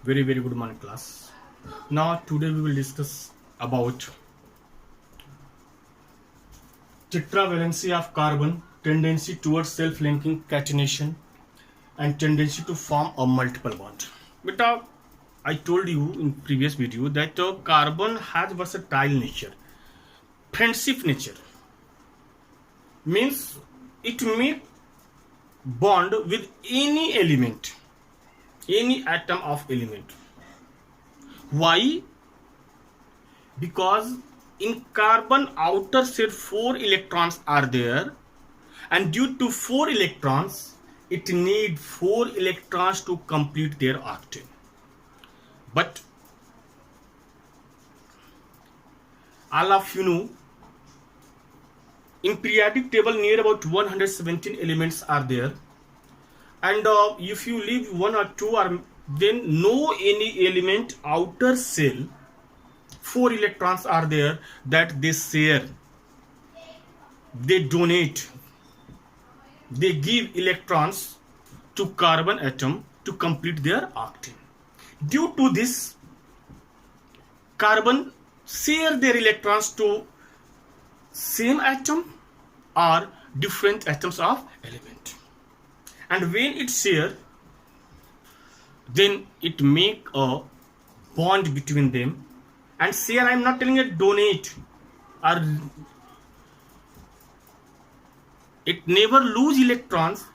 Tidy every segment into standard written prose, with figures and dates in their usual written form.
Very good morning class. Now today we will discuss about tetravalency of carbon, tendency towards self-linking catenation, and tendency to form a multiple bond. Beta, I told you in previous video that carbon has versatile nature, friendship nature. Means it may bond with any element, any atom of element. Why? Because in carbon outer shell 4 electrons are there, and due to 4 electrons it need 4 electrons to complete their octane. But all of you know, in periodic table near about 117 elements are there, and if you leave one or two are then no any element outer shell 4 electrons are there that they share, they donate, they give electrons to carbon atom to complete their octane. Due to this, carbon share their electrons to same atom or different atoms of element, and when it share, then it make a bond between them. And share, I am not telling it donate, or it never lose electrons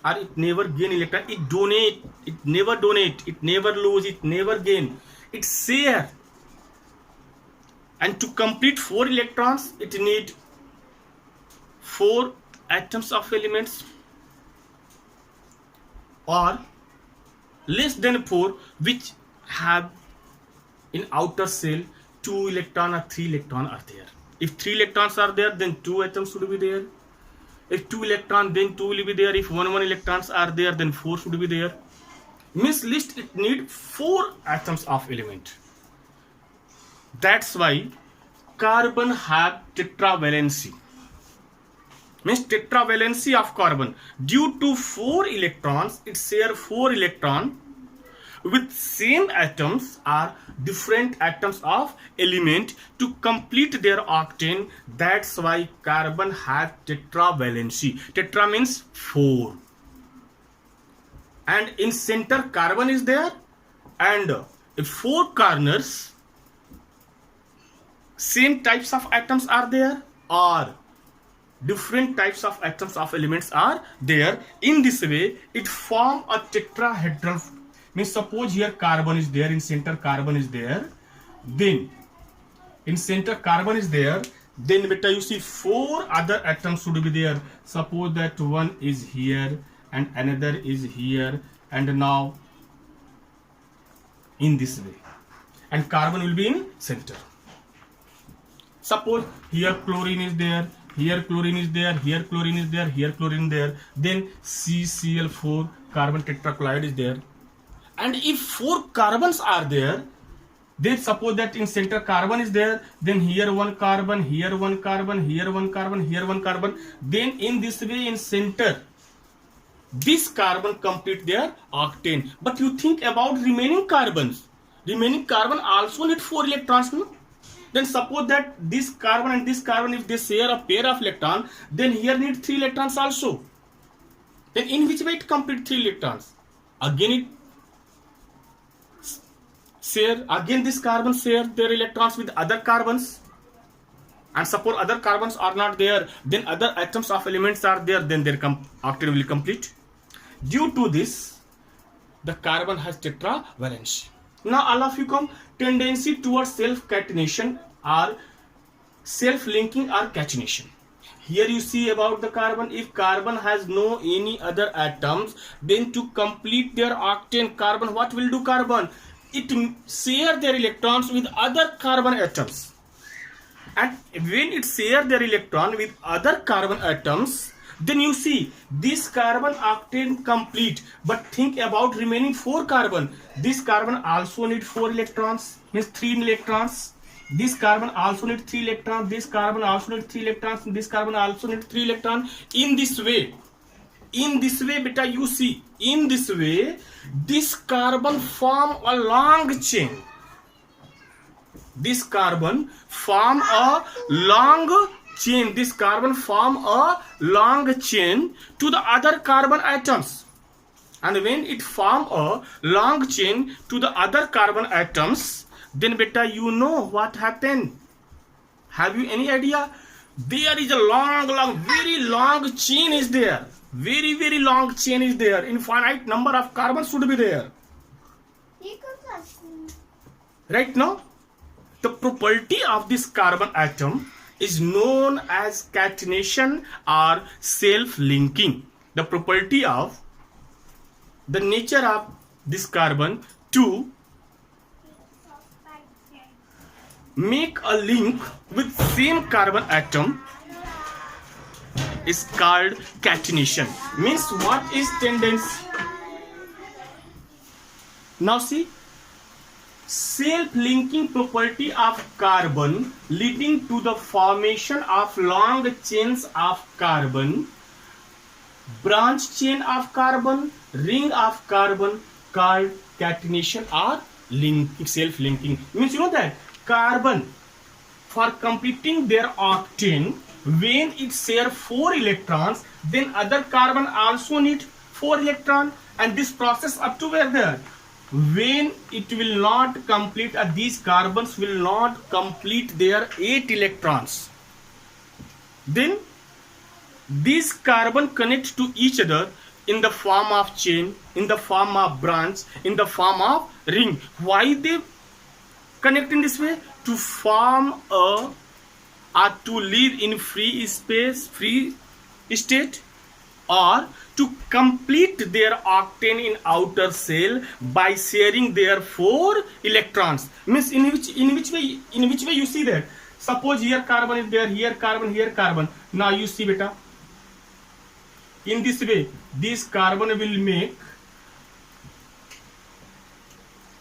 or it never gain electron. It donate, it never donate, it never lose, it never gain, it share. And to complete 4 electrons it need 4 atoms of elements, or less than 4 which have in outer shell 2 electron or 3 electron are there. If 3 electrons are there, then 2 atoms should be there. If 2 electron, then 2 will be there. If 1 electrons are there, then 4 should be there. Means list it need 4 atoms of element. That's why carbon have tetravalency. Means tetravalency of carbon. Due to 4 electrons, it share 4 electron with same atoms or different atoms of element to complete their octane. That's why carbon has tetravalency. Tetra means 4. And in center carbon is there, and 4 corners same types of atoms are there, or different types of atoms of elements are there. In this way it form a tetrahedral. Means suppose here carbon is there, in center carbon is there, then in center carbon is there, then beta you see 4 other atoms should be there. Suppose that one is here and another is here, and now in this way, and carbon will be in center. Suppose here chlorine is there, here chlorine is there, here chlorine is there, here chlorine there, then CCl4 carbon tetrachloride is there. And if 4 carbons are there, then suppose that in center carbon is there, then here 1 carbon, here 1 carbon, here 1 carbon, here 1 carbon, then in this way in center this carbon complete their octane. But you think about remaining carbons. Remaining carbon also need 4 electrons, no? Then suppose that this carbon and this carbon, if they share a pair of electrons, then here need 3 electrons also. Then in which way it complete 3 electrons? Again it share, again this carbon share their electrons with other carbons, and suppose other carbons are not there, then other atoms of elements are there, then their octane will complete. Due to this, the carbon has tetravalency. Now all of you come, tendency towards self-catenation or self-linking or catenation. Here you see about the carbon. If carbon has no any other atoms, then to complete their octane, carbon what will do? Carbon, it share their electrons with other carbon atoms, and when it share their electron with other carbon atoms, then you see this carbon octane complete. But think about remaining 4 carbon. This carbon also need 4 electrons, means 3 electrons. This carbon also need 3 electrons. This carbon also need 3 electrons. This carbon also need 3 electrons. In this way In this way, beta, you see, in this way, this carbon form a long chain. This carbon form a long chain. This carbon form a long chain to the other carbon atoms. And when it form a long chain to the other carbon atoms, then beta, you know what happened. Have you any idea? There is a long, very long chain is there. Very long chain is there. Infinite number of carbons should be there. Right now, the property of this carbon atom is known as catenation or self-linking. The property of the nature of this carbon to make a link with same carbon atom is called catenation. Means what is tendency? Now see, self-linking property of carbon leading to the formation of long chains of carbon, branch chain of carbon, ring of carbon, called catenation or linking, self-linking. Means you know that carbon, for completing their octane, when it share 4 electrons, then other carbon also need 4 electron, and this process up to where there, when it will not complete, these carbons will not complete their 8 electrons, then these carbon connect to each other in the form of chain, in the form of branch, in the form of ring. Why they connect in this way? To form a, or to live in free space, free state, or to complete their octane in outer cell by sharing their 4 electrons. Means in which way you see that? Suppose here carbon is there, here carbon, here carbon. Now you see beta, in this way this carbon will make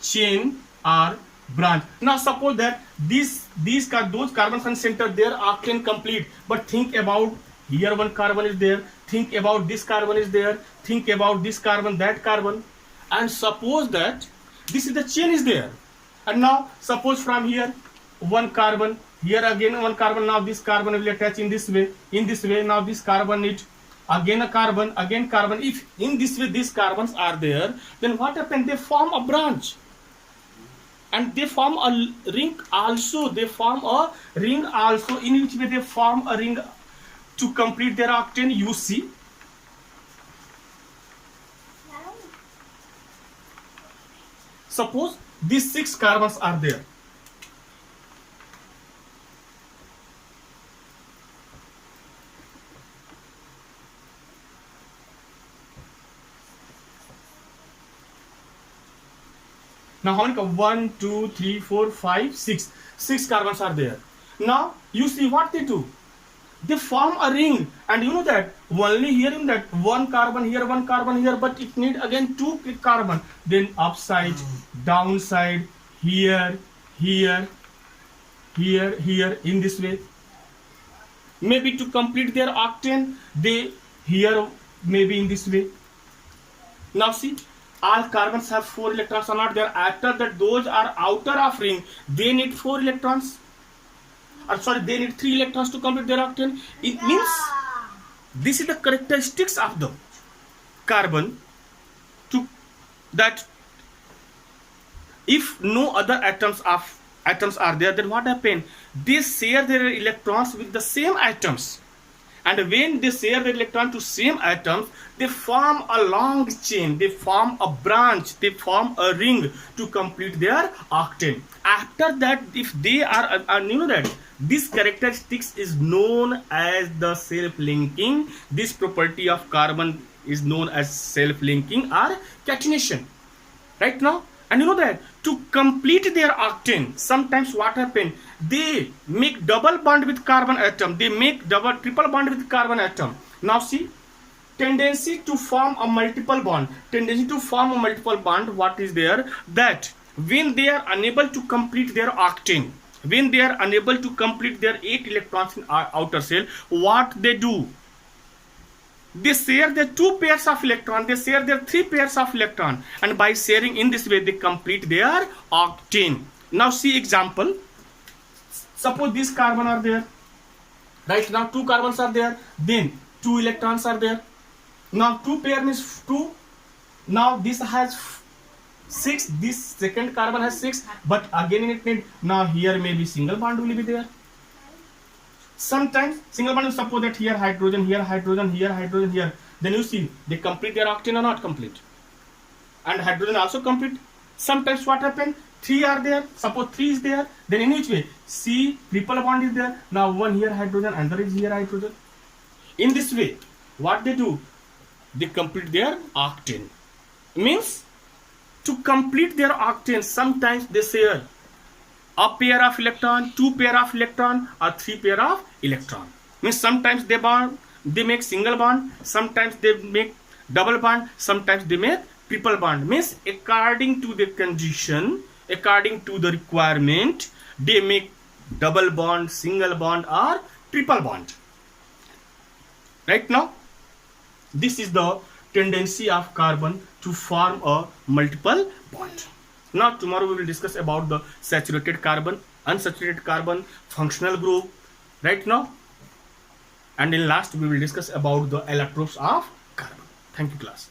chain or branch. Now suppose that those carbons and center their octane complete, but think about here one carbon is there, think about this carbon is there, think about this carbon, that carbon, and suppose that this is the chain is there, and now suppose from here one carbon, here again one carbon, now this carbon will attach in this way, now this carbon need again a carbon, again carbon. If in this way these carbons are there, then what happens? They form a branch. And they form a ring also. In which way they form a ring to complete their octane? You see, suppose these 6 carbons are there. Now how many? 1, 2, 3, 4, 5, 6. 6 carbons are there. Now you see what they do. They form a ring, and you know that only here in that one carbon here, one carbon here, but it need again 2 carbon. Then upside, downside, here, here, here, here, in this way. Maybe to complete their octane, they here maybe in this way. Now see, all carbons have 4 electrons or not there. After that, those are outer of ring, they need 4 electrons. Or sorry, they need 3 electrons to complete their octane. It means this is the characteristics of the carbon, to that if no other atoms are there, then what happens? They share their electrons with the same atoms. And when they share the electron to same atoms, they form a long chain, they form a branch, they form a ring to complete their octane. After that, if they are you know that this characteristics is known as the self-linking. This property of carbon is known as self-linking or catenation. Right now, and you know that to complete their octane, sometimes what happen? They make double bond with carbon atom. They make triple bond with carbon atom. Now see, tendency to form a multiple bond. What is there? That when they are unable to complete their octane, when they are unable to complete their 8 electrons in outer cell, what they do? they share their 2 pairs of electron, they share their 3 pairs of electron, and by sharing in this way they complete their octane. Now see example. Suppose these carbon are there, right? Now 2 carbons are there, then 2 electrons are there. Now 2 pair means 2. Now this has 6, this second carbon has 6, but again in it need, now here maybe single bond will be there. Sometimes single bond, suppose that here hydrogen, here hydrogen, here hydrogen, here, then you see they complete their octane or not complete, and hydrogen also complete. Sometimes what happen, 3 are there, suppose 3 is there, then in which way, C triple bond is there, now one here hydrogen, another is here hydrogen. In this way what they do, they complete their octane. Means to complete their octane, sometimes they share a pair of electron, 2 pair of electron, or 3 pair of electron. Means sometimes they make single bond, sometimes they make double bond, sometimes they make triple bond. Means according to the condition, according to the requirement, they make double bond, single bond, or triple bond. Right now, this is the tendency of carbon to form a multiple bond. Now tomorrow we will discuss about the saturated carbon, unsaturated carbon, functional group, right now, and in last we will discuss about the allotropes of carbon. Thank you class.